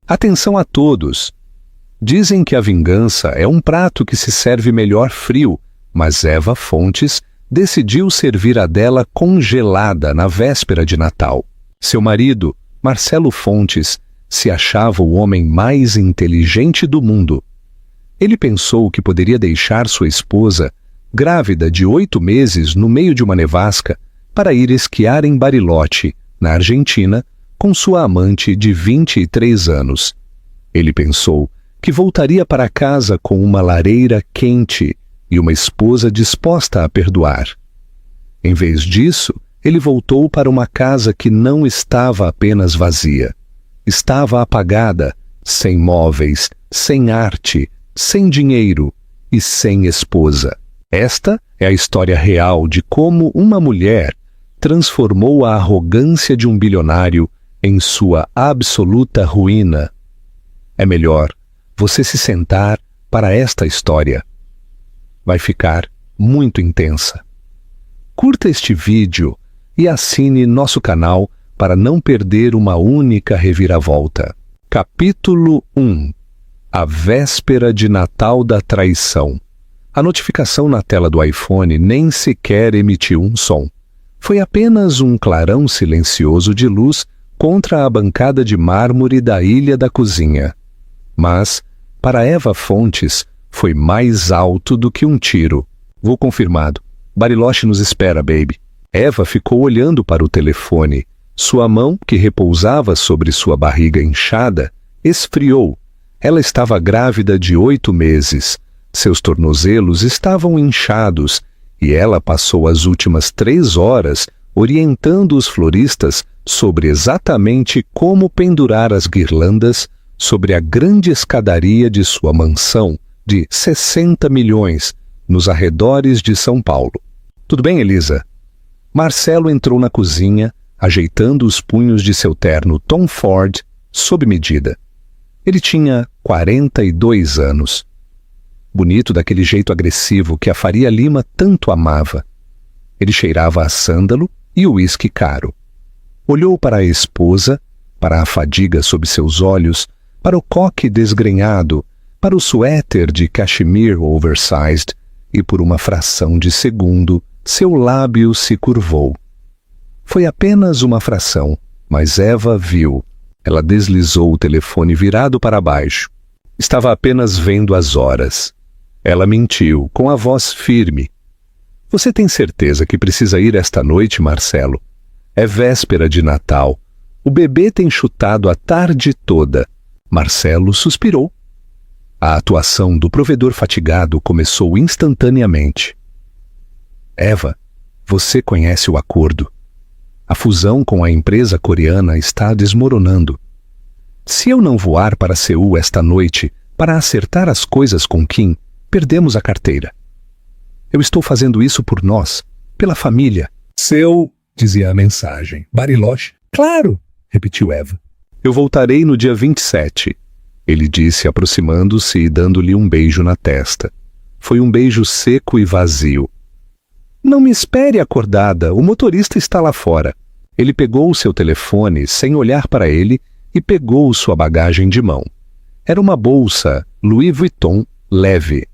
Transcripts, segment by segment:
Atenção a todos! Dizem que a vingança é um prato que se serve melhor frio, mas Eva Fontes decidiu servir a dela congelada na véspera de Natal. Seu marido, Marcelo Fontes, se achava o homem mais inteligente do mundo. Ele pensou que poderia deixar sua esposa, grávida de 8 meses no meio de uma nevasca, para ir esquiar em Bariloche, na Argentina, com sua amante de 23 anos. Ele pensou que voltaria para casa com uma lareira quente e uma esposa disposta a perdoar. Em vez disso, ele voltou para uma casa que não estava apenas vazia. Estava apagada, sem móveis, sem arte, sem dinheiro e sem esposa. Esta é a história real de como uma mulher transformou a arrogância de um bilionário em sua absoluta ruína. É melhor você se sentar para esta história. Vai ficar muito intensa. Curta este vídeo e assine nosso canal para não perder uma única reviravolta. Capítulo 1. A véspera de Natal da traição. A notificação na tela do iPhone nem sequer emitiu um som. Foi apenas um clarão silencioso de luz contra a bancada de mármore da ilha da cozinha. Mas, para Eva Fontes, foi mais alto do que um tiro. Voo confirmado. Bariloche nos espera, baby. Eva ficou olhando para o telefone. Sua mão, que repousava sobre sua barriga inchada, esfriou. Ela estava grávida de 8 meses. Seus tornozelos estavam inchados e ela passou as últimas 3 horas orientando os floristas sobre exatamente como pendurar as guirlandas sobre a grande escadaria de sua mansão de 60 milhões nos arredores de São Paulo. Tudo bem, Elisa? Marcelo entrou na cozinha, ajeitando os punhos de seu terno Tom Ford sob medida. Ele tinha 42 anos. Bonito daquele jeito agressivo que a Faria Lima tanto amava. Ele cheirava a sândalo e uísque caro. Olhou para a esposa, para a fadiga sob seus olhos, para o coque desgrenhado, para o suéter de cachemire oversized e por uma fração de segundo seu lábio se curvou. Foi apenas uma fração, mas Eva viu. Ela deslizou o telefone virado para baixo. Estava apenas vendo as horas. Ela mentiu, com a voz firme. Você tem certeza que precisa ir esta noite, Marcelo? É véspera de Natal. O bebê tem chutado a tarde toda. Marcelo suspirou. A atuação do provedor fatigado começou instantaneamente. Eva, você conhece o acordo. A fusão com a empresa coreana está desmoronando. Se eu não voar para Seul esta noite para acertar as coisas com Kim, perdemos a carteira. Eu estou fazendo isso por nós, pela família. Seu, dizia a mensagem. Bariloche? Claro, repetiu Eva. Eu voltarei no dia 27, ele disse aproximando-se e dando-lhe um beijo na testa. Foi um beijo seco e vazio. Não me espere acordada, o motorista está lá fora. Ele pegou o seu telefone sem olhar para ele e pegou sua bagagem de mão. Era uma bolsa Louis Vuitton leve.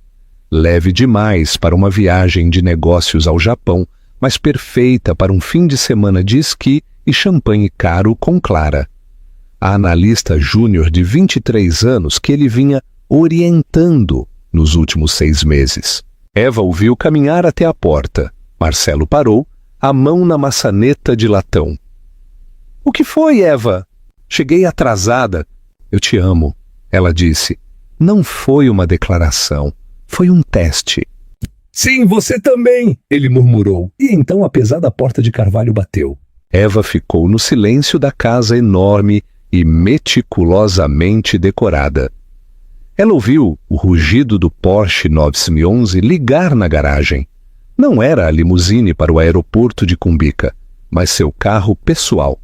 Leve demais para uma viagem de negócios ao Japão, mas perfeita para um fim de semana de esqui e champanhe caro com Clara. A analista júnior de 23 anos que ele vinha orientando nos últimos 6 meses. Eva o viu caminhar até a porta. Marcelo parou, a mão na maçaneta de latão. O que foi, Eva? Cheguei atrasada. Eu te amo, ela disse. Não foi uma declaração, foi um teste. Sim, você também, ele murmurou. E então a pesada porta de carvalho bateu. Eva ficou no silêncio da casa enorme e meticulosamente decorada. Ela ouviu o rugido do Porsche 911 ligar na garagem. Não era a limusine para o aeroporto de Cumbica, mas seu carro pessoal.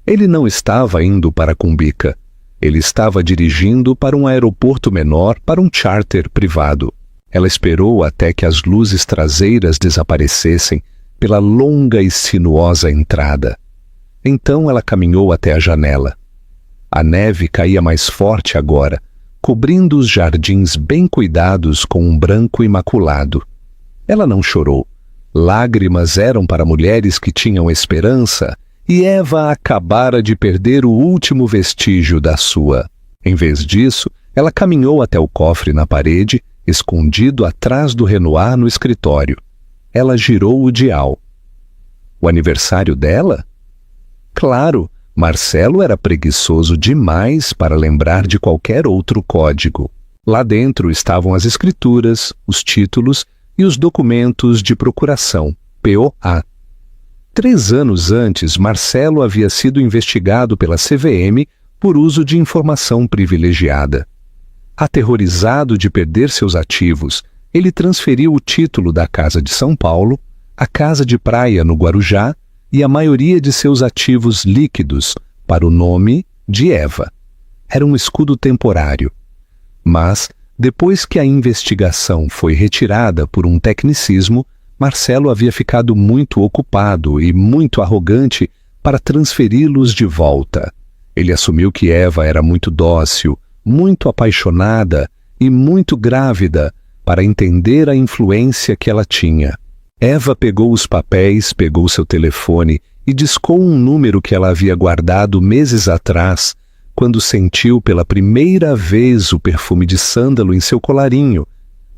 Ele não estava indo para Cumbica. Ele estava dirigindo para um aeroporto menor, para um charter privado. Ela esperou até que as luzes traseiras desaparecessem pela longa e sinuosa entrada. Então ela caminhou até a janela. A neve caía mais forte agora, cobrindo os jardins bem cuidados com um branco imaculado. Ela não chorou. Lágrimas eram para mulheres que tinham esperança, e Eva acabara de perder o último vestígio da sua. Em vez disso, ela caminhou até o cofre na parede, escondido atrás do Renoir no escritório. Ela girou o dial. O aniversário dela? Claro, Marcelo era preguiçoso demais para lembrar de qualquer outro código. Lá dentro estavam as escrituras, os títulos e os documentos de procuração, POA. 3 anos antes, Marcelo havia sido investigado pela CVM por uso de informação privilegiada. Aterrorizado de perder seus ativos, ele transferiu o título da Casa de São Paulo, a casa de praia no Guarujá e a maioria de seus ativos líquidos para o nome de Eva. Era um escudo temporário. Mas, depois que a investigação foi retirada por um tecnicismo, Marcelo havia ficado muito ocupado e muito arrogante para transferi-los de volta. Ele assumiu que Eva era muito dócil, muito apaixonada e muito grávida para entender a influência que ela tinha. Eva pegou os papéis, pegou seu telefone e discou um número que ela havia guardado meses atrás, quando sentiu pela primeira vez o perfume de sândalo em seu colarinho,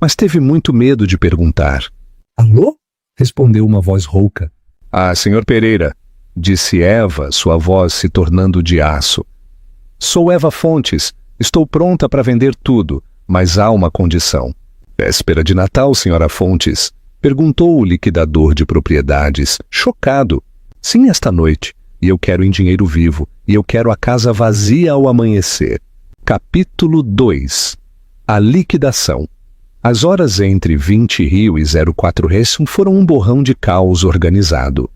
mas teve muito medo de perguntar. Alô? Respondeu uma voz rouca. Ah, Sr. Pereira, disse Eva, sua voz se tornando de aço. Sou Eva Fontes, estou pronta para vender tudo, mas há uma condição. Véspera de Natal, Sra. Fontes? Perguntou o liquidador de propriedades, chocado. Sim, esta noite, e eu quero em dinheiro vivo, e eu quero a casa vazia ao amanhecer. Capítulo 2. A liquidação. As horas entre 20 Rio e 04 Ressum foram um borrão de caos organizado.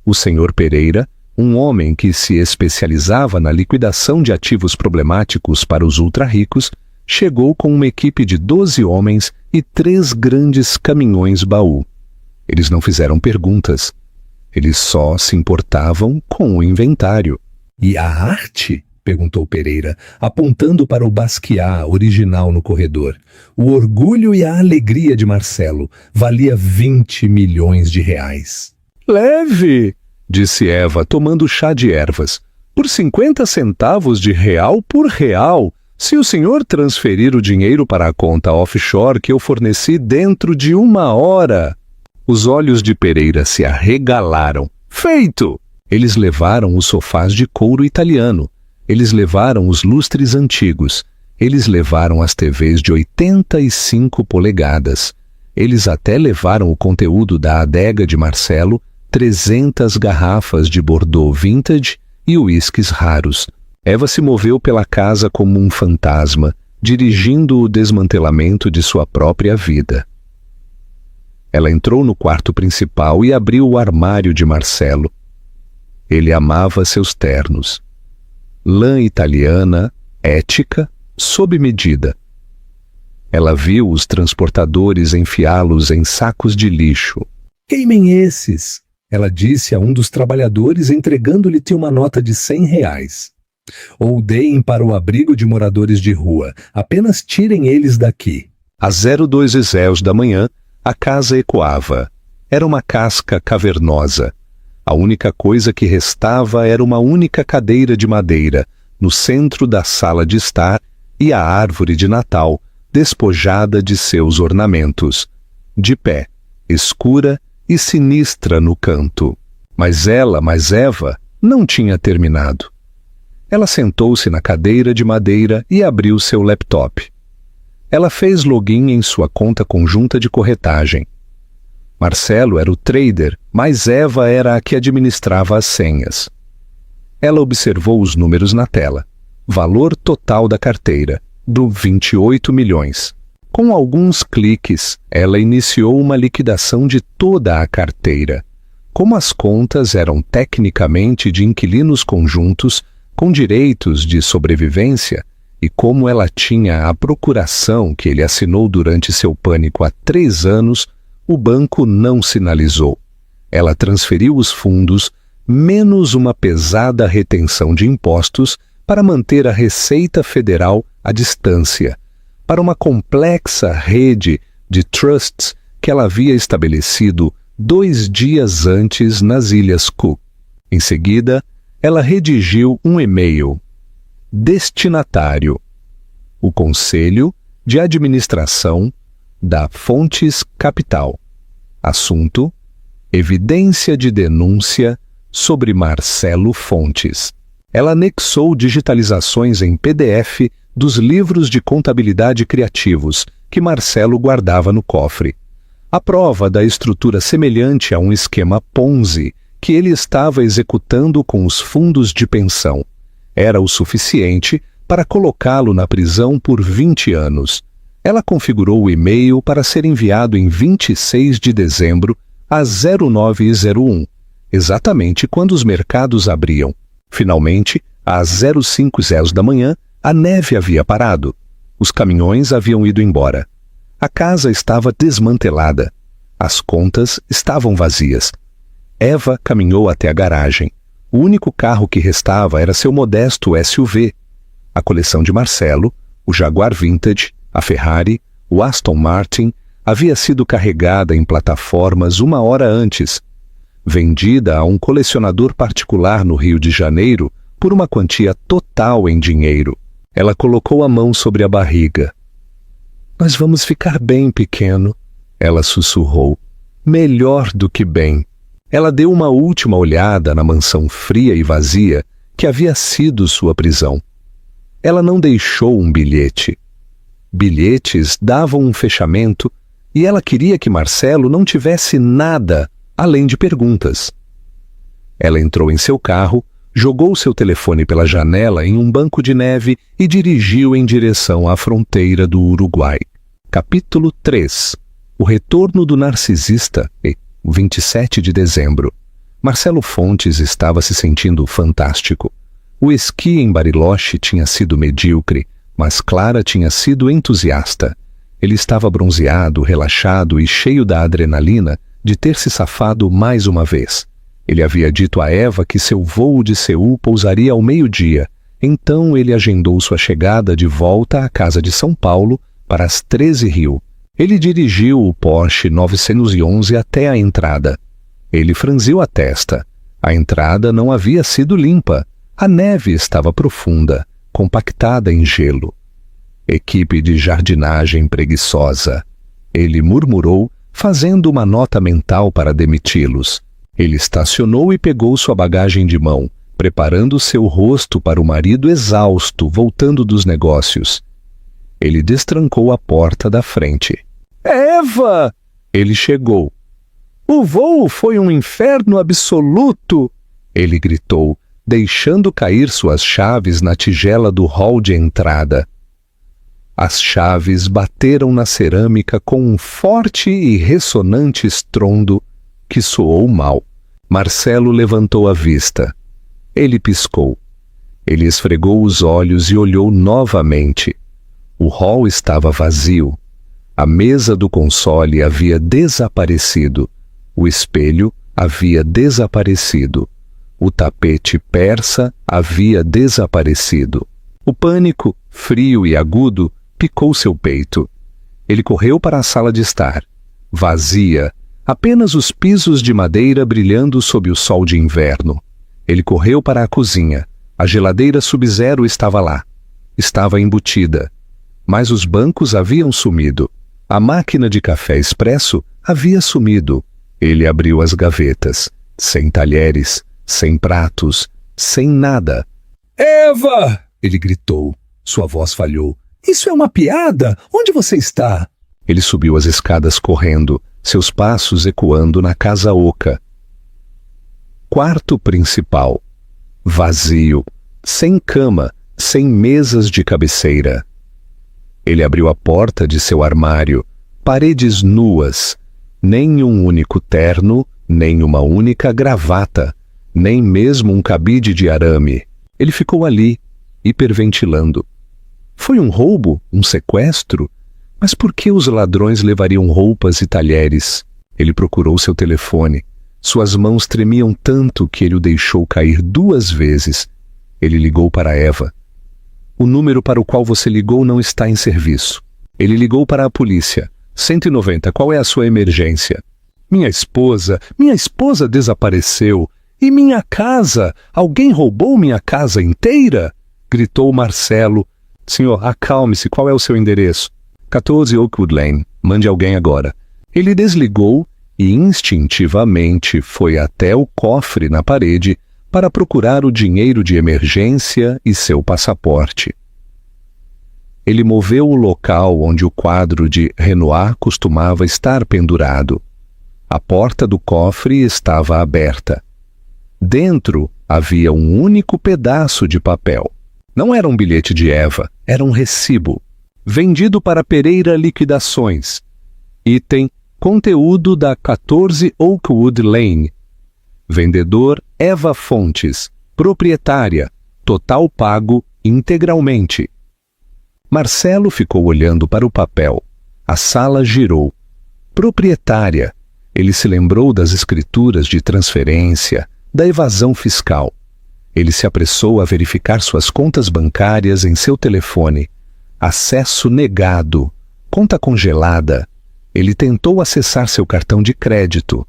O Sr. Pereira, um homem que se especializava na liquidação de ativos problemáticos para os ultra-ricos, chegou com uma equipe de 12 homens e 3 grandes caminhões-baú. Eles não fizeram perguntas. Eles só se importavam com o inventário. E a arte? Perguntou Pereira, apontando para o Basquiat original no corredor. O orgulho e a alegria de Marcelo valia 20 milhões de reais. Leve, disse Eva, tomando chá de ervas. Por 50 centavos de real por real, se o senhor transferir o dinheiro para a conta offshore que eu forneci dentro de 1 hora. Os olhos de Pereira se arregalaram. Feito! Eles levaram os sofás de couro italiano. Eles levaram os lustres antigos. Eles levaram as TVs de 85 polegadas. Eles até levaram o conteúdo da adega de Marcelo, 300 garrafas de Bordeaux vintage e uísques raros. Eva se moveu pela casa como um fantasma, dirigindo o desmantelamento de sua própria vida. Ela entrou no quarto principal e abriu o armário de Marcelo. Ele amava seus ternos. Lã italiana, ética, sob medida. Ela viu os transportadores enfiá-los em sacos de lixo. Queimem esses, ela disse a um dos trabalhadores entregando-lhe uma nota de 100 reais. Ou deem para o abrigo de moradores de rua, apenas tirem eles daqui. Às 02h da manhã, a casa ecoava. Era uma casca cavernosa. A única coisa que restava era uma única cadeira de madeira, no centro da sala de estar, e a árvore de Natal, despojada de seus ornamentos, de pé, escura e sinistra no canto. Mas Eva, não tinha terminado. Ela sentou-se na cadeira de madeira e abriu seu laptop. Ela fez login em sua conta conjunta de corretagem. Marcelo era o trader, mas Eva era a que administrava as senhas. Ela observou os números na tela. Valor total da carteira, do 28 milhões. Com alguns cliques, ela iniciou uma liquidação de toda a carteira. Como as contas eram tecnicamente de inquilinos conjuntos, com direitos de sobrevivência, e como ela tinha a procuração que ele assinou durante seu pânico há 3 anos, o banco não sinalizou. Ela transferiu os fundos, menos uma pesada retenção de impostos, para manter a Receita Federal à distância, para uma complexa rede de trusts que ela havia estabelecido 2 dias antes nas Ilhas Cook. Em seguida, ela redigiu um e-mail. Destinatário: o Conselho de Administração da Fontes Capital. Assunto: evidência de denúncia sobre Marcelo Fontes. Ela anexou digitalizações em PDF dos livros de contabilidade criativos que Marcelo guardava no cofre. A prova da estrutura semelhante a um esquema Ponzi que ele estava executando com os fundos de pensão. Era o suficiente para colocá-lo na prisão por 20 anos. Ela configurou o e-mail para ser enviado em 26 de dezembro, às 09h01, exatamente quando os mercados abriam. Finalmente, às 05h da manhã, a neve havia parado. Os caminhões haviam ido embora. A casa estava desmantelada. As contas estavam vazias. Eva caminhou até a garagem. O único carro que restava era seu modesto SUV. A coleção de Marcelo, o Jaguar Vintage, a Ferrari, o Aston Martin, havia sido carregada em plataformas 1 hora antes, vendida a um colecionador particular no Rio de Janeiro por uma quantia total em dinheiro. Ela colocou a mão sobre a barriga. "Nós vamos ficar bem, pequeno", ela sussurrou. "Melhor do que bem." Ela deu uma última olhada na mansão fria e vazia que havia sido sua prisão. Ela não deixou um bilhete. Bilhetes davam um fechamento e ela queria que Marcelo não tivesse nada além de perguntas. Ela entrou em seu carro, jogou seu telefone pela janela em um banco de neve e dirigiu em direção à fronteira do Uruguai. Capítulo 3. O retorno do narcisista. 27 de dezembro. Marcelo Fontes estava se sentindo fantástico. O esqui em Bariloche tinha sido medíocre, mas Clara tinha sido entusiasta. Ele estava bronzeado, relaxado e cheio da adrenalina de ter se safado mais uma vez. Ele havia dito a Eva que seu voo de Seul pousaria ao meio-dia, então ele agendou sua chegada de volta à casa de São Paulo para as 13h. Ele dirigiu o Porsche 911 até a entrada. Ele franziu a testa. A entrada não havia sido limpa. A neve estava profunda, compactada em gelo. Equipe de jardinagem preguiçosa. Ele murmurou, fazendo uma nota mental para demiti-los. Ele estacionou e pegou sua bagagem de mão, preparando seu rosto para o marido exausto, voltando dos negócios. Ele destrancou a porta da frente. "Eva!" Ele chegou. "O voo foi um inferno absoluto!" Ele gritou, deixando cair suas chaves na tigela do hall de entrada. As chaves bateram na cerâmica com um forte e ressonante estrondo que soou mal. Marcelo levantou a vista. Ele piscou. Ele esfregou os olhos e olhou novamente. O hall estava vazio. A mesa do console havia desaparecido. O espelho havia desaparecido. O tapete persa havia desaparecido. O pânico, frio e agudo, picou seu peito. Ele correu para a sala de estar. Vazia, apenas os pisos de madeira brilhando sob o sol de inverno. Ele correu para a cozinha. A geladeira Sub-Zero estava lá. Estava embutida. Mas os bancos haviam sumido. A máquina de café expresso havia sumido. Ele abriu as gavetas. Sem talheres, sem pratos, sem nada. "Eva!" ele gritou. Sua voz falhou. "Isso é uma piada? Onde você está?" Ele subiu as escadas correndo, seus passos ecoando na casa oca. Quarto principal. Vazio, sem cama, sem mesas de cabeceira. Ele abriu a porta de seu armário. Paredes nuas. Nem um único terno, nem uma única gravata, nem mesmo um cabide de arame. Ele ficou ali, hiperventilando. Foi um roubo? Um sequestro? Mas por que os ladrões levariam roupas e talheres? Ele procurou seu telefone. Suas mãos tremiam tanto que ele o deixou cair 2 vezes. Ele ligou para Eva. O número para o qual você ligou não está em serviço. Ele ligou para a polícia. 190, qual é a sua emergência? Minha esposa desapareceu. E minha casa? Alguém roubou minha casa inteira? Gritou Marcelo. Senhor, acalme-se, qual é o seu endereço? 14 Oakwood Lane. Mande alguém agora. Ele desligou e instintivamente foi até o cofre na parede para procurar o dinheiro de emergência e seu passaporte. Ele moveu o local onde o quadro de Renoir costumava estar pendurado. A porta do cofre estava aberta. Dentro havia um único pedaço de papel. Não era um bilhete de Eva, era um recibo. Vendido para Pereira Liquidações. Item: conteúdo da 14 Oakwood Lane. Vendedor: Eva Fontes. Proprietária: total pago integralmente. Marcelo ficou olhando para o papel. A sala girou. Proprietária. Ele se lembrou das escrituras de transferência, da evasão fiscal. Ele se apressou a verificar suas contas bancárias em seu telefone. Acesso negado. Conta congelada. Ele tentou acessar seu cartão de crédito.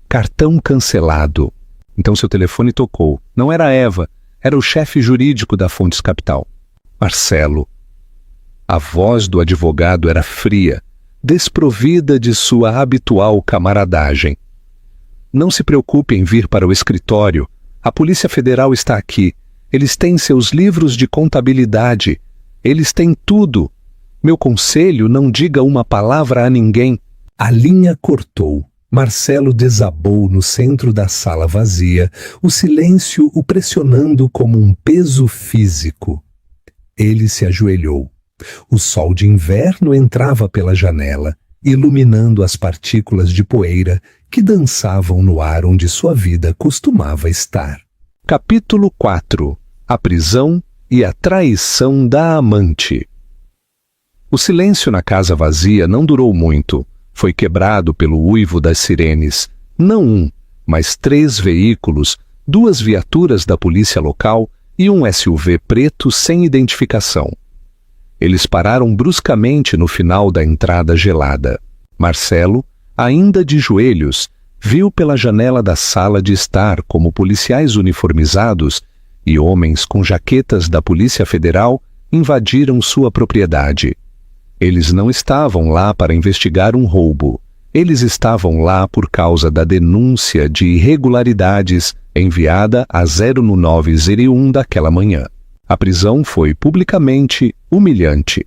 Cartão cancelado. Então seu telefone tocou. Não era Eva, era o chefe jurídico da Fontes Capital. Marcelo. A voz do advogado era fria, desprovida de sua habitual camaradagem. Não se preocupe em vir para o escritório. A Polícia Federal está aqui. Eles têm seus livros de contabilidade. Eles têm tudo. Meu conselho, não diga uma palavra a ninguém. A linha cortou. Marcelo desabou no centro da sala vazia, o silêncio o pressionando como um peso físico. Ele se ajoelhou. O sol de inverno entrava pela janela, iluminando as partículas de poeira que dançavam no ar onde sua vida costumava estar. Capítulo 4. A prisão e a traição da amante. O silêncio na casa vazia não durou muito. Foi quebrado pelo uivo das sirenes. Não um, mas 3 veículos, 2 viaturas da polícia local e um SUV preto sem identificação. Eles pararam bruscamente no final da entrada gelada. Marcelo, ainda de joelhos, viu pela janela da sala de estar como policiais uniformizados e homens com jaquetas da Polícia Federal invadiram sua propriedade. Eles não estavam lá para investigar um roubo. Eles estavam lá por causa da denúncia de irregularidades enviada a 01901 daquela manhã. A prisão foi publicamente humilhante.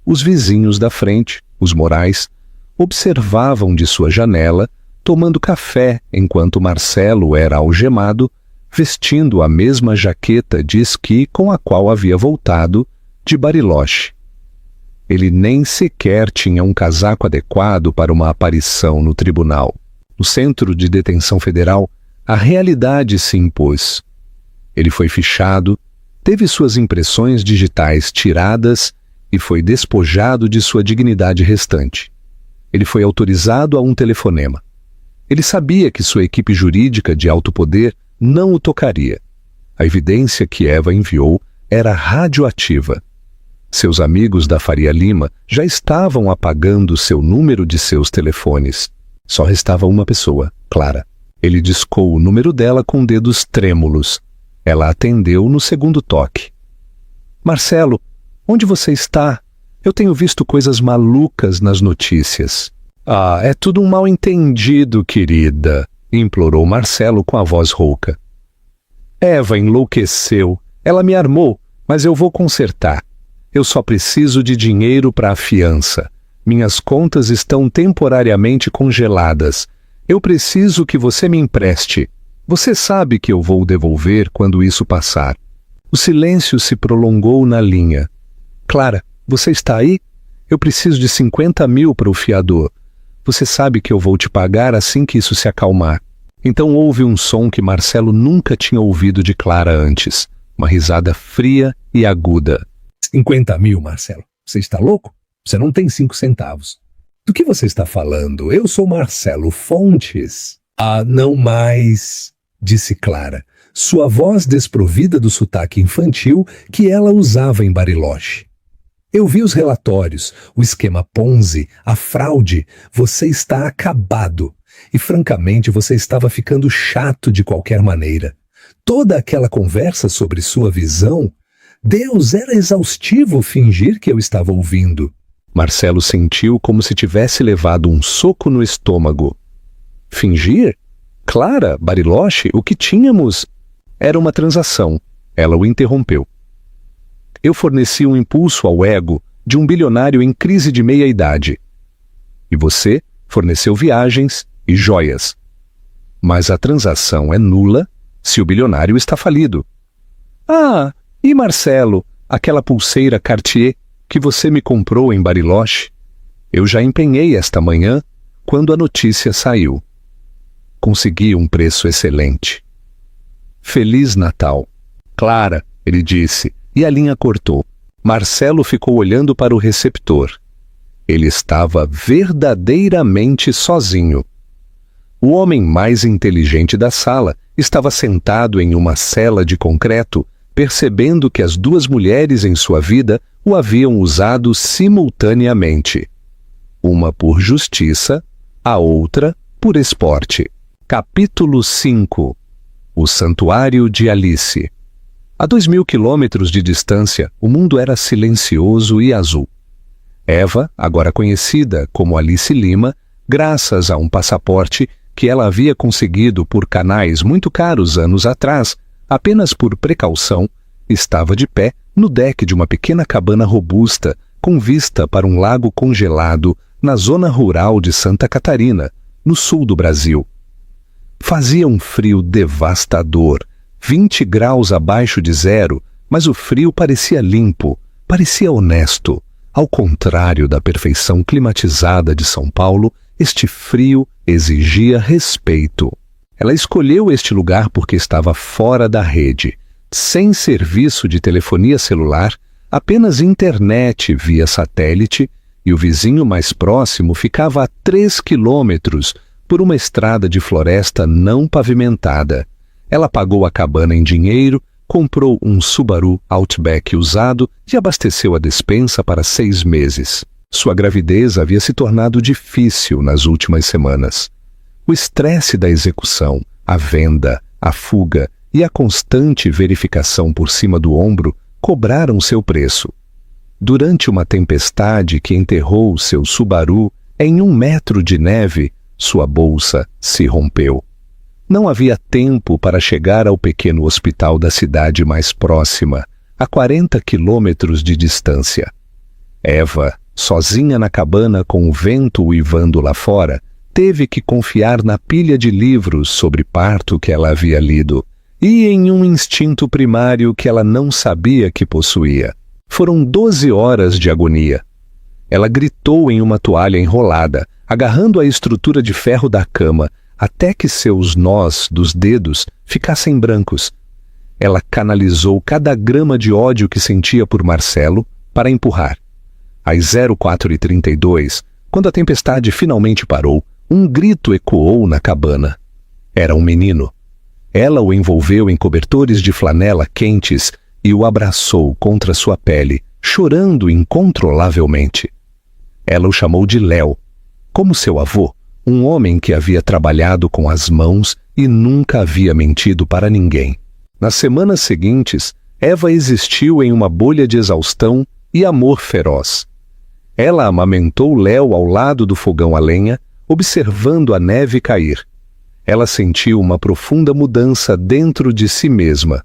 Os vizinhos da frente, os Morais, observavam de sua janela, tomando café enquanto Marcelo era algemado, vestindo a mesma jaqueta de esqui com a qual havia voltado de Bariloche. Ele nem sequer tinha um casaco adequado para uma aparição no tribunal. No centro de detenção federal, a realidade se impôs. Ele foi fichado, teve suas impressões digitais tiradas e foi despojado de sua dignidade restante. Ele foi autorizado a um telefonema. Ele sabia que sua equipe jurídica de alto poder não o tocaria. A evidência que Eva enviou era radioativa. Seus amigos da Faria Lima já estavam apagando seu número de seus telefones. Só restava uma pessoa, Clara. Ele discou o número dela com dedos trêmulos. Ela atendeu no segundo toque. Marcelo, onde você está? Eu tenho visto coisas malucas nas notícias. Ah, é tudo um mal-entendido, querida, implorou Marcelo com a voz rouca. Eva enlouqueceu. Ela me armou, mas eu vou consertar. Eu só preciso de dinheiro para a fiança. Minhas contas estão temporariamente congeladas. Eu preciso que você me empreste. Você sabe que eu vou devolver quando isso passar. O silêncio se prolongou na linha. Clara, você está aí? Eu preciso de 50 mil para o fiador. Você sabe que eu vou te pagar assim que isso se acalmar. Então houve um som que Marcelo nunca tinha ouvido de Clara antes. Uma risada fria e aguda. 50 mil, Marcelo. Você está louco? Você não tem 5 centavos. Do que você está falando? Eu sou Marcelo Fontes. Ah, não mais, disse Clara. sua voz desprovida do sotaque infantil que ela usava em Bariloche. Eu vi os relatórios, o esquema Ponzi, a fraude. Você está acabado. E, francamente, você estava ficando chato de qualquer maneira. Toda aquela conversa sobre sua visão, Deus, era exaustivo fingir que eu estava ouvindo. Marcelo sentiu como se tivesse levado um soco no estômago. Fingir? Clara, Bariloche, o que tínhamos? Era uma transação. Ela o interrompeu. Eu forneci um impulso ao ego de um bilionário em crise de meia-idade. E você forneceu viagens e joias. Mas a transação é nula se o bilionário está falido. Ah, e Marcelo, aquela pulseira Cartier que você me comprou em Bariloche? Eu já empenhei esta manhã quando a notícia saiu. Consegui um preço excelente. Feliz Natal. Clara, ele disse, e a linha cortou. Marcelo ficou olhando para o receptor. Ele estava verdadeiramente sozinho. O homem mais inteligente da sala estava sentado em uma cela de concreto, percebendo que as duas mulheres em sua vida o haviam usado simultaneamente. Uma por justiça, a outra por esporte. Capítulo 5. O Santuário de Alice. A 2.000 quilômetros de distância, o mundo era silencioso e azul. Eva, agora conhecida como Alice Lima, graças a um passaporte que ela havia conseguido por canais muito caros anos atrás, apenas por precaução, estava de pé no deck de uma pequena cabana robusta com vista para um lago congelado na zona rural de Santa Catarina, no sul do Brasil. Fazia um frio devastador, 20 graus abaixo de zero, mas o frio parecia limpo, parecia honesto. Ao contrário da perfeição climatizada de São Paulo, este frio exigia respeito. Ela escolheu este lugar porque estava fora da rede, sem serviço de telefonia celular, apenas internet via satélite, e o vizinho mais próximo ficava a 3 quilômetros por uma estrada de floresta não pavimentada. Ela pagou a cabana em dinheiro, comprou um Subaru Outback usado e abasteceu a despensa para 6 meses. Sua gravidez havia se tornado difícil nas últimas semanas. O estresse da execução, a venda, a fuga e a constante verificação por cima do ombro cobraram seu preço. Durante uma tempestade que enterrou seu Subaru em 1 metro de neve, sua bolsa se rompeu. Não havia tempo para chegar ao pequeno hospital da cidade mais próxima, a 40 quilômetros de distância. Eva, sozinha na cabana com o vento uivando lá fora, teve que confiar na pilha de livros sobre parto que ela havia lido e em um instinto primário que ela não sabia que possuía. Foram 12 horas de agonia. Ela gritou em uma toalha enrolada, agarrando a estrutura de ferro da cama, até que seus nós dos dedos ficassem brancos. Ela canalizou cada grama de ódio que sentia por Marcelo para empurrar. Às 04h32, quando a tempestade finalmente parou, um grito ecoou na cabana. Era um menino. Ela o envolveu em cobertores de flanela quentes e o abraçou contra sua pele, chorando incontrolavelmente. Ela o chamou de Léo, como seu avô, um homem que havia trabalhado com as mãos e nunca havia mentido para ninguém. Nas semanas seguintes, Eva existiu em uma bolha de exaustão e amor feroz. Ela amamentou Léo ao lado do fogão a lenha, observando a neve cair. Ela sentiu uma profunda mudança dentro de si mesma.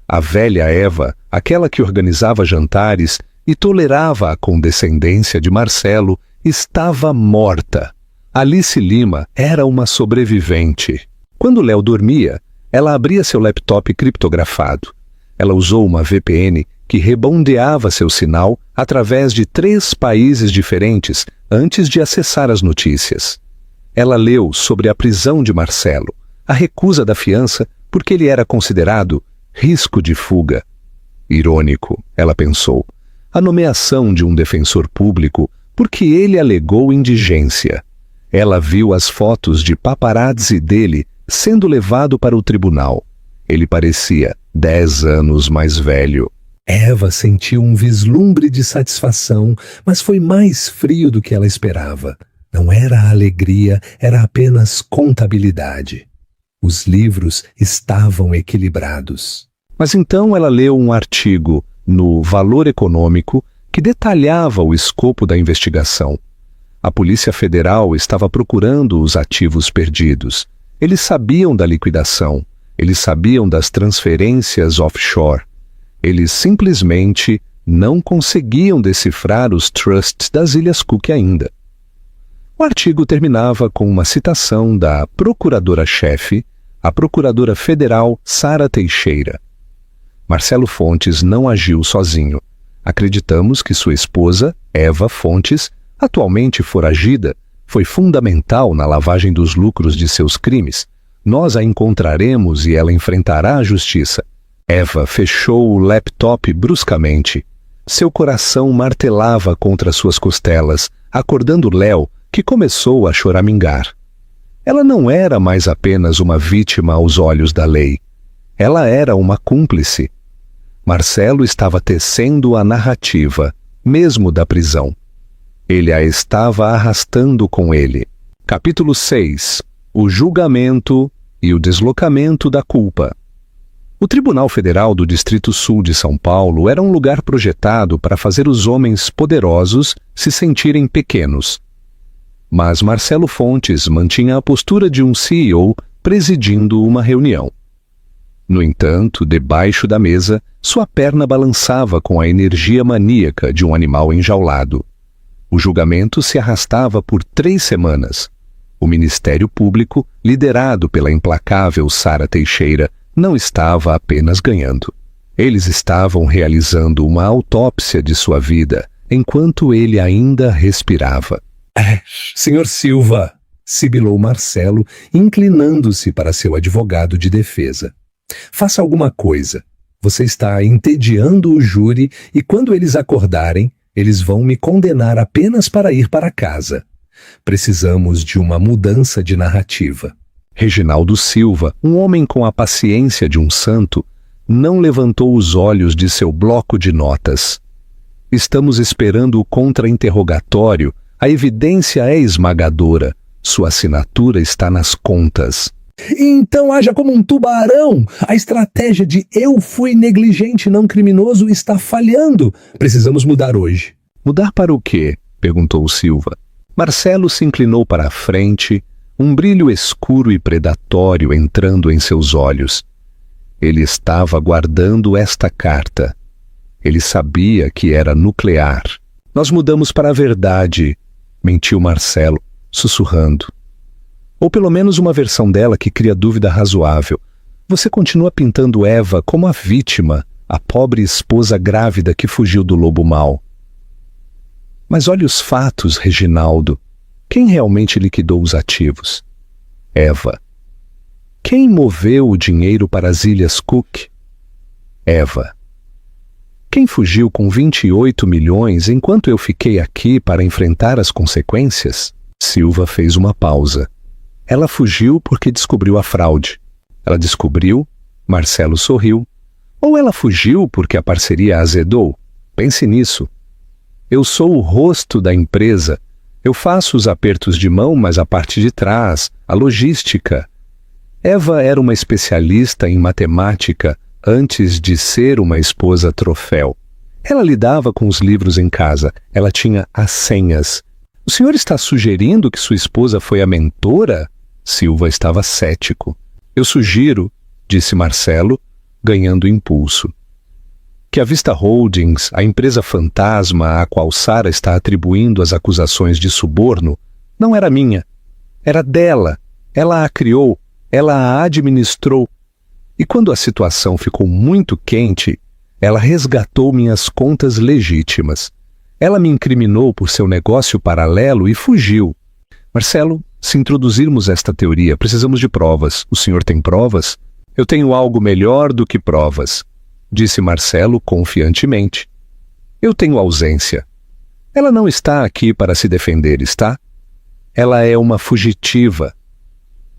A velha Eva, aquela que organizava jantares e tolerava a condescendência de Marcelo, estava morta. Alice Lima era uma sobrevivente. Quando Léo dormia, ela abria seu laptop criptografado. Ela usou uma VPN que rebondeava seu sinal através de 3 países diferentes antes de acessar as notícias. Ela leu sobre a prisão de Marcelo, a recusa da fiança porque ele era considerado risco de fuga. Irônico, ela pensou, a nomeação de um defensor público porque ele alegou indigência. Ela viu as fotos de paparazzi dele sendo levado para o tribunal. Ele parecia 10 anos mais velho. Eva sentiu um vislumbre de satisfação, mas foi mais frio do que ela esperava. Não era alegria, era apenas contabilidade. Os livros estavam equilibrados. Mas então ela leu um artigo no Valor Econômico que detalhava o escopo da investigação. A Polícia Federal estava procurando os ativos perdidos. Eles sabiam da liquidação, eles sabiam das transferências offshore. Eles simplesmente não conseguiam decifrar os trusts das Ilhas Cook ainda. O artigo terminava com uma citação da procuradora-chefe, a procuradora federal Sara Teixeira. Marcelo Fontes não agiu sozinho. Acreditamos que sua esposa, Eva Fontes, atualmente foragida, foi fundamental na lavagem dos lucros de seus crimes. Nós a encontraremos e ela enfrentará a justiça. Eva fechou o laptop bruscamente. Seu coração martelava contra suas costelas, acordando Léo, que começou a choramingar. Ela não era mais apenas uma vítima aos olhos da lei. Ela era uma cúmplice. Marcelo estava tecendo a narrativa, mesmo da prisão. Ele a estava arrastando com ele. Capítulo 6. O julgamento e o deslocamento da culpa. O Tribunal Federal do Distrito Sul de São Paulo era um lugar projetado para fazer os homens poderosos se sentirem pequenos. Mas Marcelo Fontes mantinha a postura de um CEO presidindo uma reunião. No entanto, debaixo da mesa, sua perna balançava com a energia maníaca de um animal enjaulado. O julgamento se arrastava por 3 semanas. O Ministério Público, liderado pela implacável Sara Teixeira, não estava apenas ganhando. Eles estavam realizando uma autópsia de sua vida, enquanto ele ainda respirava. Senhor Silva, sibilou Marcelo, inclinando-se para seu advogado de defesa. Faça alguma coisa. Você está entediando o júri e quando eles acordarem, eles vão me condenar apenas para ir para casa. Precisamos de uma mudança de narrativa. Reginaldo Silva, um homem com a paciência de um santo, não levantou os olhos de seu bloco de notas. Estamos esperando o contra-interrogatório. A evidência é esmagadora. Sua assinatura está nas contas. Então haja como um tubarão. A estratégia de eu fui negligente, não criminoso está falhando. Precisamos mudar hoje. Mudar para o quê? Perguntou Silva. Marcelo se inclinou para a frente, um brilho escuro e predatório entrando em seus olhos. Ele estava guardando esta carta. Ele sabia que era nuclear. Nós mudamos para a verdade, mentiu Marcelo, sussurrando. Ou pelo menos uma versão dela que cria dúvida razoável. Você continua pintando Eva como a vítima, a pobre esposa grávida que fugiu do lobo mau. Mas olhe os fatos, Reginaldo. Quem realmente liquidou os ativos? Eva. Quem moveu o dinheiro para as Ilhas Cook? Eva. Quem fugiu com 28 milhões enquanto eu fiquei aqui para enfrentar as consequências? Silva fez uma pausa. Ela fugiu porque descobriu a fraude. Ela descobriu, Marcelo sorriu. Ou ela fugiu porque a parceria azedou? Pense nisso. Eu sou o rosto da empresa. Eu faço os apertos de mão, mas a parte de trás, a logística. Eva era uma especialista em matemática antes de ser uma esposa troféu. Ela lidava com os livros em casa. Ela tinha as senhas. O senhor está sugerindo que sua esposa foi a mentora? Silva estava cético. Eu sugiro, disse Marcelo, ganhando impulso, que a Vista Holdings, a empresa fantasma a qual Sara está atribuindo as acusações de suborno, não era minha. Era dela. Ela a criou, ela a administrou. E quando a situação ficou muito quente, ela resgatou minhas contas legítimas. Ela me incriminou por seu negócio paralelo e fugiu. Marcelo, se introduzirmos esta teoria, precisamos de provas. O senhor tem provas? Eu tenho algo melhor do que provas, disse Marcelo confiantemente. Eu tenho ausência. Ela não está aqui para se defender, está? Ela é uma fugitiva.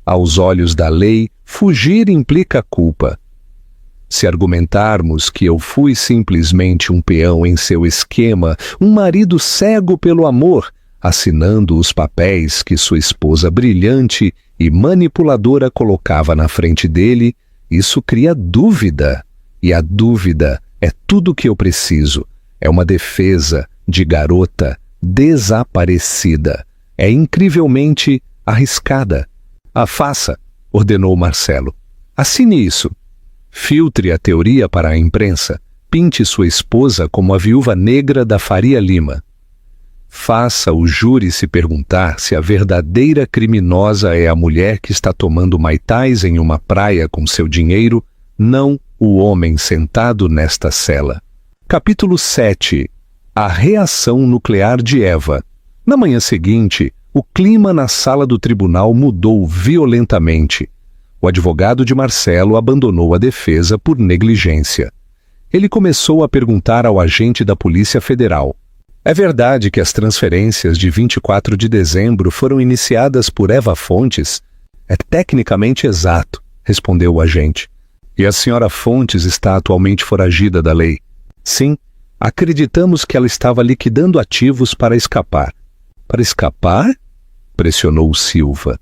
Aos olhos da lei, fugir implica culpa. Se argumentarmos que eu fui simplesmente um peão em seu esquema, um marido cego pelo amor, assinando os papéis que sua esposa brilhante e manipuladora colocava na frente dele, isso cria dúvida. E a dúvida é tudo o que eu preciso. É uma defesa de garota desaparecida. É incrivelmente arriscada. Faça, ordenou Marcelo. Assine isso. Filtre a teoria para a imprensa. Pinte sua esposa como a viúva negra da Faria Lima. Faça o júri se perguntar se a verdadeira criminosa é a mulher que está tomando maitais em uma praia com seu dinheiro, não o homem sentado nesta cela. Capítulo 7. A reação nuclear de Eva. Na manhã seguinte, o clima na sala do tribunal mudou violentamente. O advogado de Marcelo abandonou a defesa por negligência. Ele começou a perguntar ao agente da Polícia Federal: é verdade que as transferências de 24 de dezembro foram iniciadas por Eva Fontes? É tecnicamente exato, respondeu o agente. E a senhora Fontes está atualmente foragida da lei? Sim, acreditamos que ela estava liquidando ativos para escapar. Para escapar? Pressionou Silva.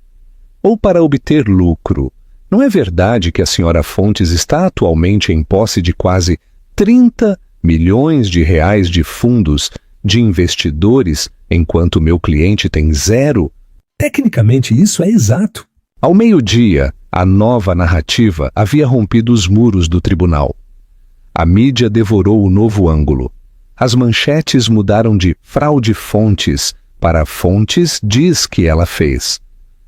Ou para obter lucro? Não é verdade que a senhora Fontes está atualmente em posse de quase 30 milhões de reais de fundos de investidores, enquanto meu cliente tem 0? Tecnicamente, isso é exato. Ao meio-dia, a nova narrativa havia rompido os muros do tribunal. A mídia devorou o novo ângulo. As manchetes mudaram de fraude Fontes para Fontes diz que ela fez.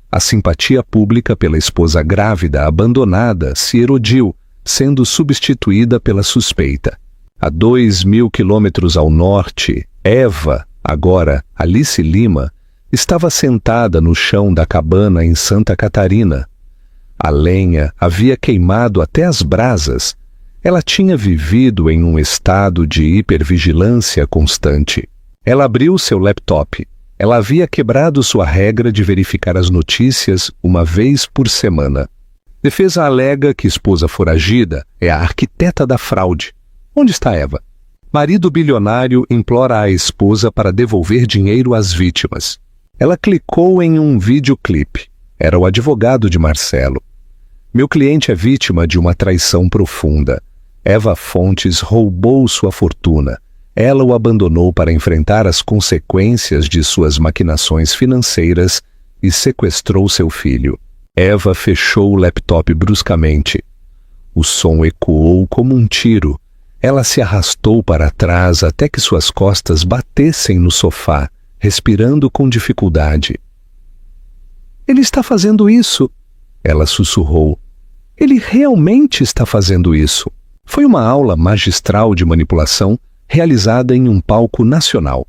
A simpatia pública pela esposa grávida abandonada se erodiu, sendo substituída pela suspeita. A 2.000 quilômetros ao norte, Eva, agora Alice Lima, estava sentada no chão da cabana em Santa Catarina. A lenha havia queimado até as brasas. Ela tinha vivido em um estado de hipervigilância constante. Ela abriu seu laptop. Ela havia quebrado sua regra de verificar as notícias uma vez por semana. Defesa alega que esposa foragida é a arquiteta da fraude. Onde está Eva? Marido bilionário implora à esposa para devolver dinheiro às vítimas. Ela clicou em um videoclipe. Era o advogado de Marcelo. Meu cliente é vítima de uma traição profunda. Eva Fontes roubou sua fortuna. Ela o abandonou para enfrentar as consequências de suas maquinações financeiras e sequestrou seu filho. Eva fechou o laptop bruscamente. O som ecoou como um tiro. Ela se arrastou para trás até que suas costas batessem no sofá, respirando com dificuldade. Ele está fazendo isso, ela sussurrou. Ele realmente está fazendo isso. Foi uma aula magistral de manipulação realizada em um palco nacional.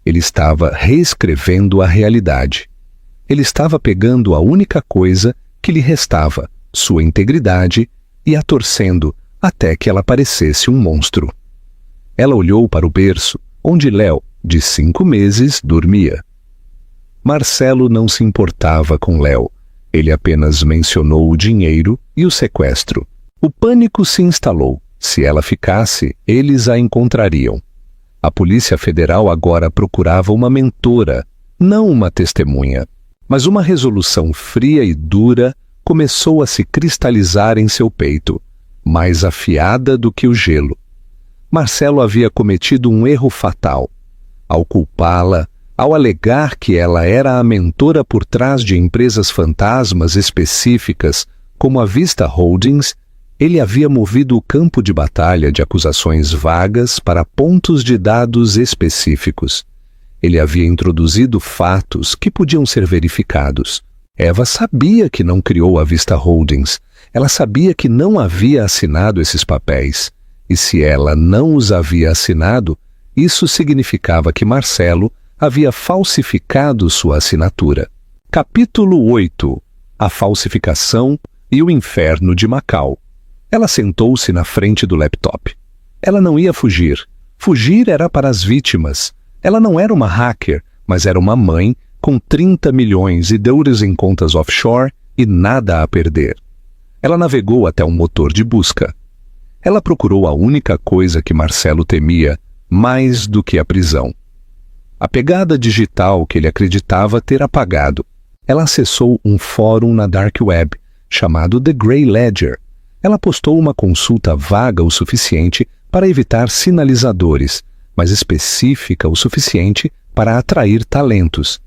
Ele estava reescrevendo a realidade. Ele estava pegando a única coisa que lhe restava, sua integridade, e a torcendo até que ela parecesse um monstro. Ela olhou para o berço, onde Léo, de 5 meses, dormia. Marcelo não se importava com Léo. Ele apenas mencionou o dinheiro e o sequestro. O pânico se instalou. Se ela ficasse, eles a encontrariam. A Polícia Federal agora procurava uma mentora, não uma testemunha. Mas uma resolução fria e dura começou a se cristalizar em seu peito, mais afiada do que o gelo. Marcelo havia cometido um erro fatal. Ao culpá-la, ao alegar que ela era a mentora por trás de empresas fantasmas específicas, como a Vista Holdings, ele havia movido o campo de batalha de acusações vagas para pontos de dados específicos. Ele havia introduzido fatos que podiam ser verificados. Eva sabia que não criou a Vista Holdings. Ela sabia que não havia assinado esses papéis. E se ela não os havia assinado, isso significava que Marcelo havia falsificado sua assinatura. Capítulo 8. A falsificação e o inferno de Macau. Ela sentou-se na frente do laptop. Ela não ia fugir. Fugir era para as vítimas. Ela não era uma hacker, mas era uma mãe com 30 milhões de euros em contas offshore e nada a perder. Ela navegou até um motor de busca. Ela procurou a única coisa que Marcelo temia, mais do que a prisão. A pegada digital que ele acreditava ter apagado. Ela acessou um fórum na Dark Web, chamado The Grey Ledger. Ela postou uma consulta vaga o suficiente para evitar sinalizadores, mas específica o suficiente para atrair talentos.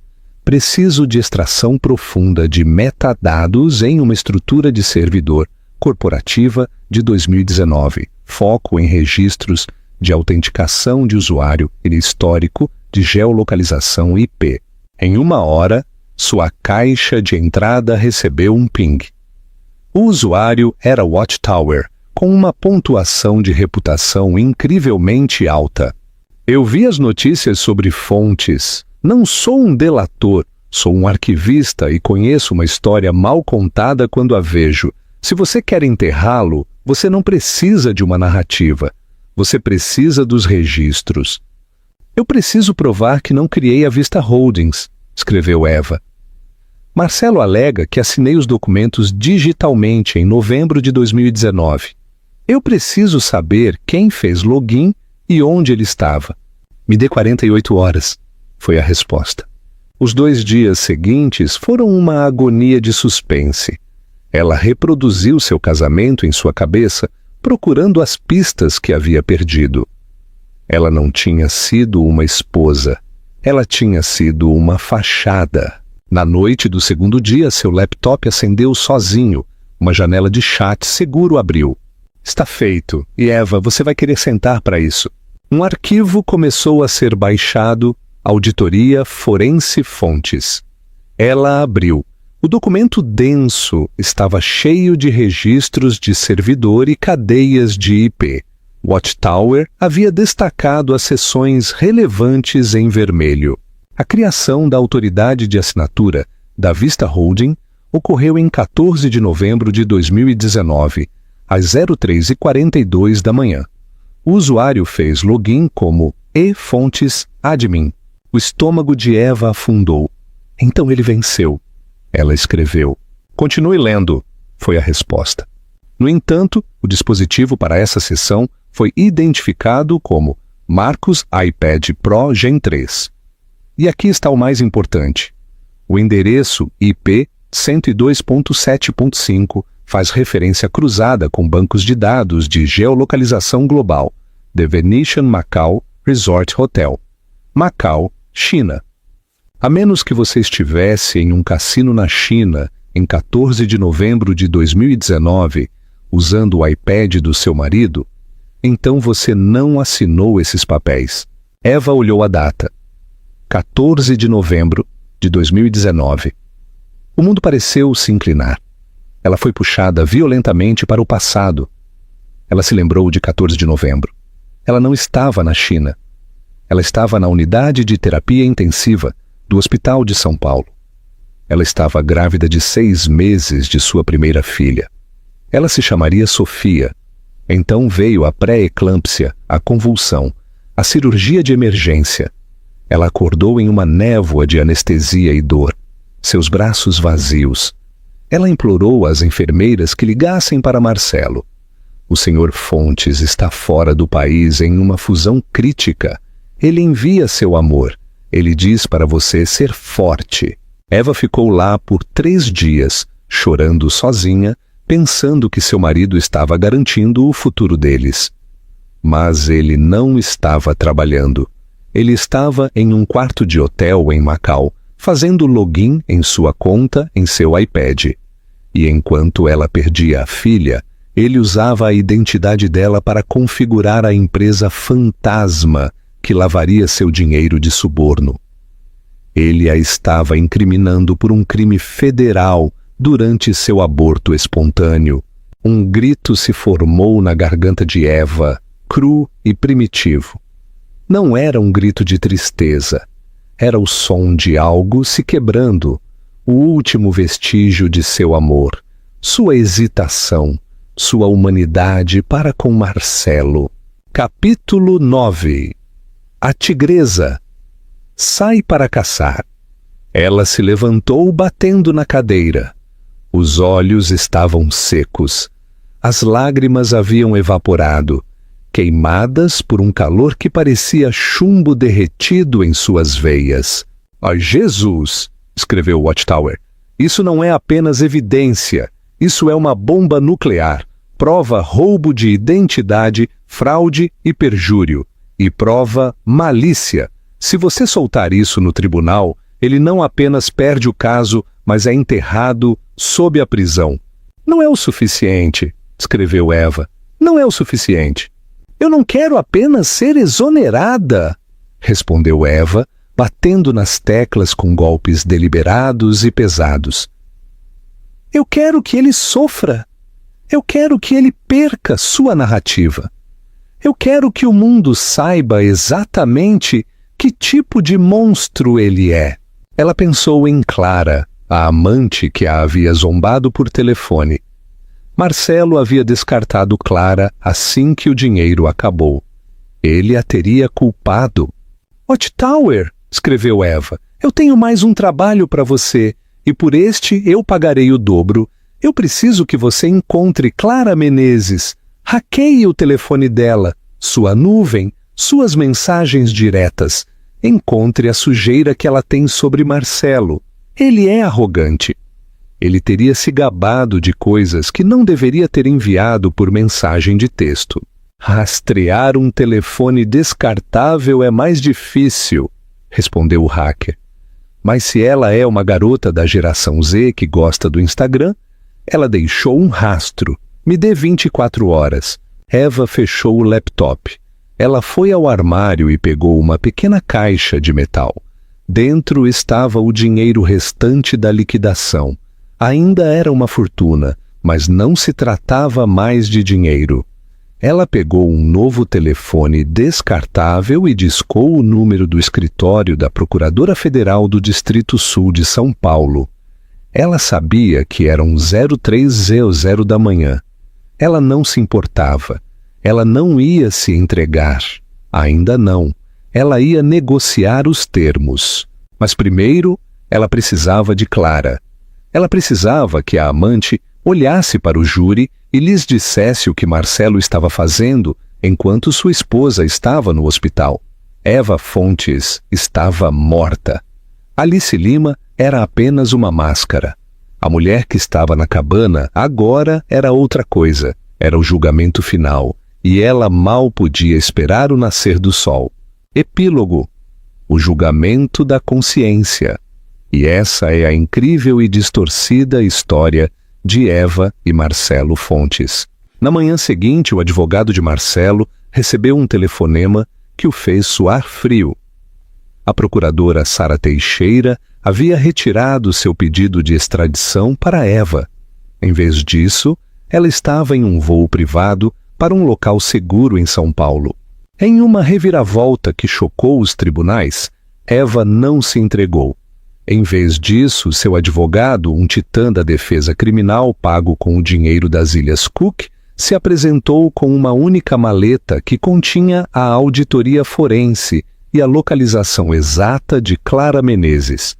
Preciso de extração profunda de metadados em uma estrutura de servidor corporativa de 2019. Foco em registros de autenticação de usuário e histórico de geolocalização IP. Em 1 hora, sua caixa de entrada recebeu um ping. O usuário era Watchtower, com uma pontuação de reputação incrivelmente alta. Eu vi as notícias sobre fontes. Não sou um delator, sou um arquivista e conheço uma história mal contada quando a vejo. Se você quer enterrá-lo, você não precisa de uma narrativa. Você precisa dos registros. Eu preciso provar que não criei a Vista Holdings, escreveu Eva. Marcelo alega que assinei os documentos digitalmente em novembro de 2019. Eu preciso saber quem fez login e onde ele estava. Me dê 48 horas, foi a resposta. Os 2 dias seguintes foram uma agonia de suspense. Ela reproduziu seu casamento em sua cabeça, procurando as pistas que havia perdido. Ela não tinha sido uma esposa. Ela tinha sido uma fachada. Na noite do 2º dia, seu laptop acendeu sozinho. Uma janela de chat seguro abriu. Está feito. E Eva, você vai querer sentar para isso. Um arquivo começou a ser baixado. Auditoria Forense Fontes. Ela abriu. O documento denso estava cheio de registros de servidor e cadeias de IP. Watchtower havia destacado as seções relevantes em vermelho. A criação da autoridade de assinatura da Vista Holding ocorreu em 14 de novembro de 2019, às 03h42 da manhã. O usuário fez login como eFontes Admin. O estômago de Eva afundou. Então ele venceu. Ela escreveu. Continue lendo, foi a resposta. No entanto, o dispositivo para essa sessão foi identificado como Marcos iPad Pro Gen 3. E aqui está o mais importante. O endereço IP 102.7.5 faz referência cruzada com bancos de dados de geolocalização global, The Venetian Macau Resort Hotel, Macau, China. A menos que você estivesse em um cassino na China em 14 de novembro de 2019, usando o iPad do seu marido, então você não assinou esses papéis. Eva olhou a data. 14 de novembro de 2019. O mundo pareceu se inclinar. Ela foi puxada violentamente para o passado. Ela se lembrou de 14 de novembro. Ela não estava na China. Ela estava na unidade de terapia intensiva do Hospital de São Paulo. Ela estava grávida de 6 meses de sua primeira filha. Ela se chamaria Sofia. Então veio a pré-eclâmpsia, a convulsão, a cirurgia de emergência. Ela acordou em uma névoa de anestesia e dor, seus braços vazios. Ela implorou às enfermeiras que ligassem para Marcelo. O Sr. Fontes está fora do país em uma fusão crítica. Ele envia seu amor. Ele diz para você ser forte. Eva ficou lá por 3 dias, chorando sozinha, pensando que seu marido estava garantindo o futuro deles. Mas ele não estava trabalhando. Ele estava em um quarto de hotel em Macau, fazendo login em sua conta em seu iPad. E enquanto ela perdia a filha, ele usava a identidade dela para configurar a empresa fantasma que lavaria seu dinheiro de suborno. Ele a estava incriminando por um crime federal durante seu aborto espontâneo. Um grito se formou na garganta de Eva, cru e primitivo. Não era um grito de tristeza. Era o som de algo se quebrando, o último vestígio de seu amor, sua hesitação, sua humanidade para com Marcelo. Capítulo 9. A tigresa. Sai para caçar. Ela se levantou batendo na cadeira. Os olhos estavam secos. As lágrimas haviam evaporado, queimadas por um calor que parecia chumbo derretido em suas veias. "Ai, Jesus!" escreveu Watchtower. "Isso não é apenas evidência. Isso é uma bomba nuclear. Prova roubo de identidade, fraude e perjúrio. E prova malícia. Se você soltar isso no tribunal, ele não apenas perde o caso, mas é enterrado sob a prisão." "Não é o suficiente", escreveu Eva. "Não é o suficiente. Eu não quero apenas ser exonerada", respondeu Eva, batendo nas teclas com golpes deliberados e pesados. "Eu quero que ele sofra. Eu quero que ele perca sua narrativa. Eu quero que o mundo saiba exatamente que tipo de monstro ele é." Ela pensou em Clara, a amante que a havia zombado por telefone. Marcelo havia descartado Clara assim que o dinheiro acabou. Ele a teria culpado. "Watchtower", escreveu Eva, "eu tenho mais um trabalho para você, e por este eu pagarei o dobro. Eu preciso que você encontre Clara Menezes. Hackeie o telefone dela, sua nuvem, suas mensagens diretas. Encontre a sujeira que ela tem sobre Marcelo. Ele é arrogante. Ele teria se gabado de coisas que não deveria ter enviado por mensagem de texto. Rastrear um telefone descartável é mais difícil", respondeu o hacker. "Mas se ela é uma garota da geração Z que gosta do Instagram, ela deixou um rastro. Me dê 24 horas. Eva fechou o laptop. Ela foi ao armário e pegou uma pequena caixa de metal. Dentro estava o dinheiro restante da liquidação. Ainda era uma fortuna, mas não se tratava mais de dinheiro. Ela pegou um novo telefone descartável e discou o número do escritório da Procuradora Federal do Distrito Sul de São Paulo. Ela sabia que eram 0300 da manhã. Ela não se importava. Ela não ia se entregar. Ainda não. Ela ia negociar os termos. Mas primeiro, ela precisava de Clara. Ela precisava que a amante olhasse para o júri e lhes dissesse o que Marcelo estava fazendo enquanto sua esposa estava no hospital. Eva Fontes estava morta. Alice Lima era apenas uma máscara. A mulher que estava na cabana agora era outra coisa. Era o julgamento final, e ela mal podia esperar o nascer do sol. Epílogo: o julgamento da consciência. E essa é a incrível e distorcida história de Eva e Marcelo Fontes. Na manhã seguinte, o advogado de Marcelo recebeu um telefonema que o fez suar frio. A procuradora Sara Teixeira havia retirado seu pedido de extradição para Eva. Em vez disso, ela estava em um voo privado para um local seguro em São Paulo. Em uma reviravolta que chocou os tribunais, Eva não se entregou. Em vez disso, seu advogado, um titã da defesa criminal pago com o dinheiro das Ilhas Cook, se apresentou com uma única maleta que continha a auditoria forense e a localização exata de Clara Menezes.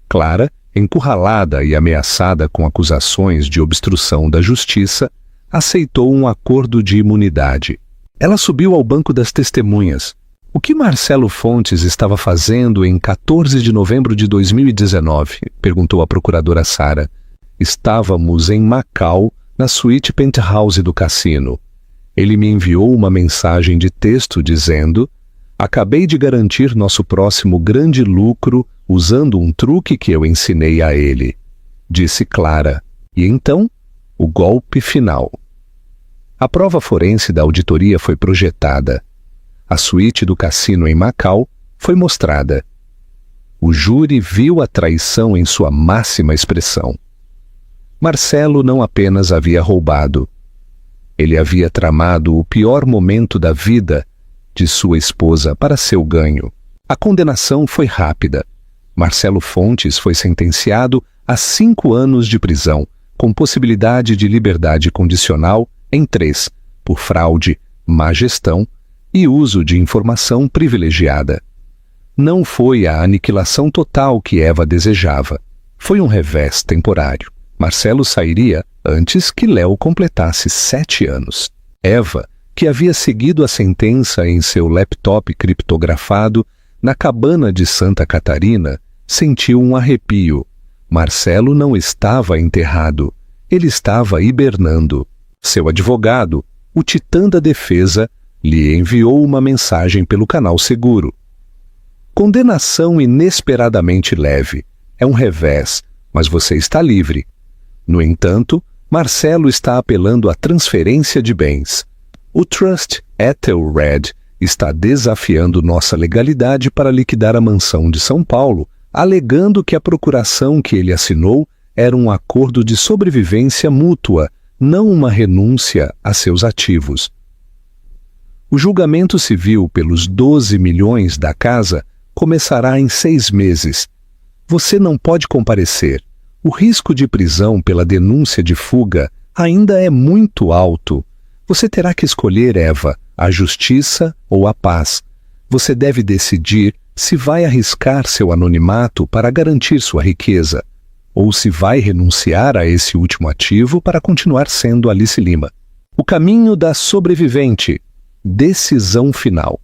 Clara, encurralada e ameaçada com acusações de obstrução da justiça, aceitou um acordo de imunidade. Ela subiu ao banco das testemunhas. O que Marcelo Fontes estava fazendo em 14 de novembro de 2019? Perguntou a procuradora Sara. Estávamos em Macau, na suíte penthouse do cassino. Ele me enviou uma mensagem de texto dizendo: "Acabei de garantir nosso próximo grande lucro usando um truque que eu ensinei a ele", disse Clara. E então, o golpe final. A prova forense da auditoria foi projetada. A suíte do cassino em Macau foi mostrada. O júri viu a traição em sua máxima expressão. Marcelo não apenas havia roubado. Ele havia tramado o pior momento da vida de sua esposa para seu ganho. A condenação foi rápida. Marcelo Fontes foi sentenciado a 5 anos de prisão, com possibilidade de liberdade condicional em 3, por fraude, má gestão e uso de informação privilegiada. Não foi a aniquilação total que Eva desejava. Foi um revés temporário. Marcelo sairia antes que Léo completasse 7 anos. Eva, que havia seguido a sentença em seu laptop criptografado na cabana de Santa Catarina, sentiu um arrepio. Marcelo não estava enterrado, ele estava hibernando. Seu advogado, o titã da defesa, lhe enviou uma mensagem pelo canal seguro. Condenação inesperadamente leve. É um revés, mas você está livre. No entanto, Marcelo está apelando à transferência de bens. O Trust Ethelred está desafiando nossa legalidade para liquidar a mansão de São Paulo, alegando que a procuração que ele assinou era um acordo de sobrevivência mútua, não uma renúncia a seus ativos. O julgamento civil pelos 12 milhões da casa começará em 6 meses. Você não pode comparecer. O risco de prisão pela denúncia de fuga ainda é muito alto. Você terá que escolher, Eva, a justiça ou a paz. Você deve decidir se vai arriscar seu anonimato para garantir sua riqueza, ou se vai renunciar a esse último ativo para continuar sendo Alice Lima. O caminho da sobrevivente. Decisão final.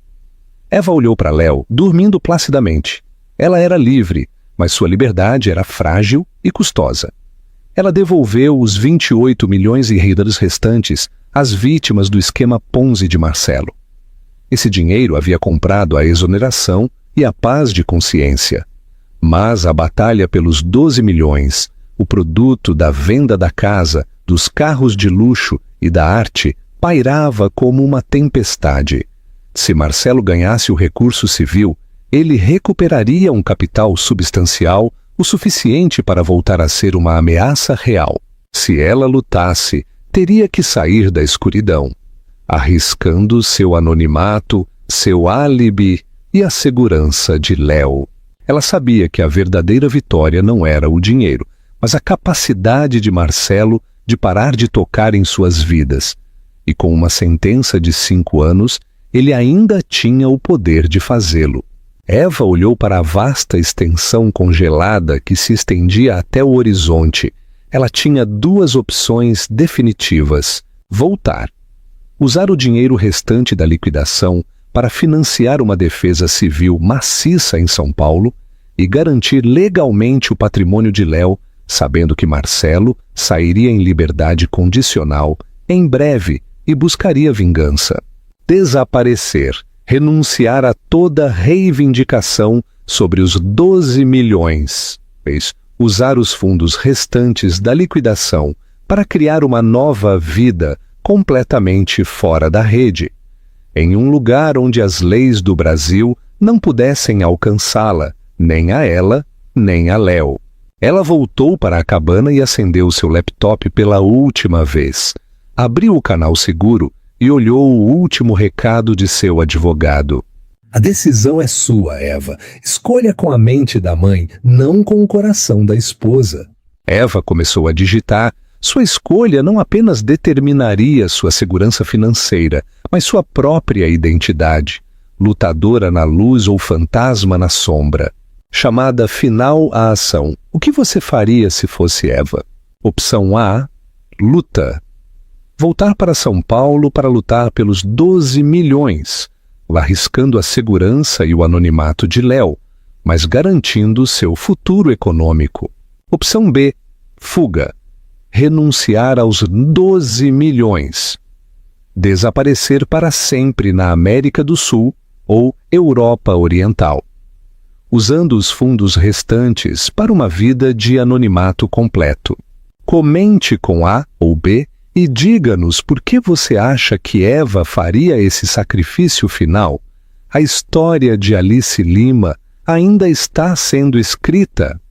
Eva olhou para Léo, dormindo placidamente. Ela era livre, mas sua liberdade era frágil e custosa. Ela devolveu os 28 milhões e reais restantes às vítimas do esquema Ponzi de Marcelo. Esse dinheiro havia comprado a exoneração e a paz de consciência. Mas a batalha pelos 12 milhões, o produto da venda da casa, dos carros de luxo e da arte, pairava como uma tempestade. Se Marcelo ganhasse o recurso civil, ele recuperaria um capital substancial o suficiente para voltar a ser uma ameaça real. Se ela lutasse, teria que sair da escuridão, arriscando seu anonimato, seu álibi e a segurança de Léo. Ela sabia que a verdadeira vitória não era o dinheiro, mas a capacidade de Marcelo de parar de tocar em suas vidas. E com uma sentença de 5 anos, ele ainda tinha o poder de fazê-lo. Eva olhou para a vasta extensão congelada que se estendia até o horizonte. Ela tinha 2 opções definitivas: voltar, usar o dinheiro restante da liquidação para financiar uma defesa civil maciça em São Paulo e garantir legalmente o patrimônio de Léo, sabendo que Marcelo sairia em liberdade condicional em breve e buscaria vingança. Desaparecer, renunciar a toda reivindicação sobre os 12 milhões, usar os fundos restantes da liquidação para criar uma nova vida completamente fora da rede, em um lugar onde as leis do Brasil não pudessem alcançá-la, nem a ela, nem a Léo. Ela voltou para a cabana e acendeu seu laptop pela última vez. Abriu o canal seguro e olhou o último recado de seu advogado. A decisão é sua, Eva. Escolha com a mente da mãe, não com o coração da esposa. Eva começou a digitar. Sua escolha não apenas determinaria sua segurança financeira, mas sua própria identidade. Lutadora na luz ou fantasma na sombra. Chamada final à ação. O que você faria se fosse Eva? Opção A, luta. Voltar para São Paulo para lutar pelos 12 milhões, arriscando a segurança e o anonimato de Léo, mas garantindo seu futuro econômico. Opção B, fuga. Renunciar aos 12 milhões. Desaparecer para sempre na América do Sul ou Europa Oriental, usando os fundos restantes para uma vida de anonimato completo. Comente com A ou B e diga-nos por que você acha que Eva faria esse sacrifício final. A história de Alice Lima ainda está sendo escrita.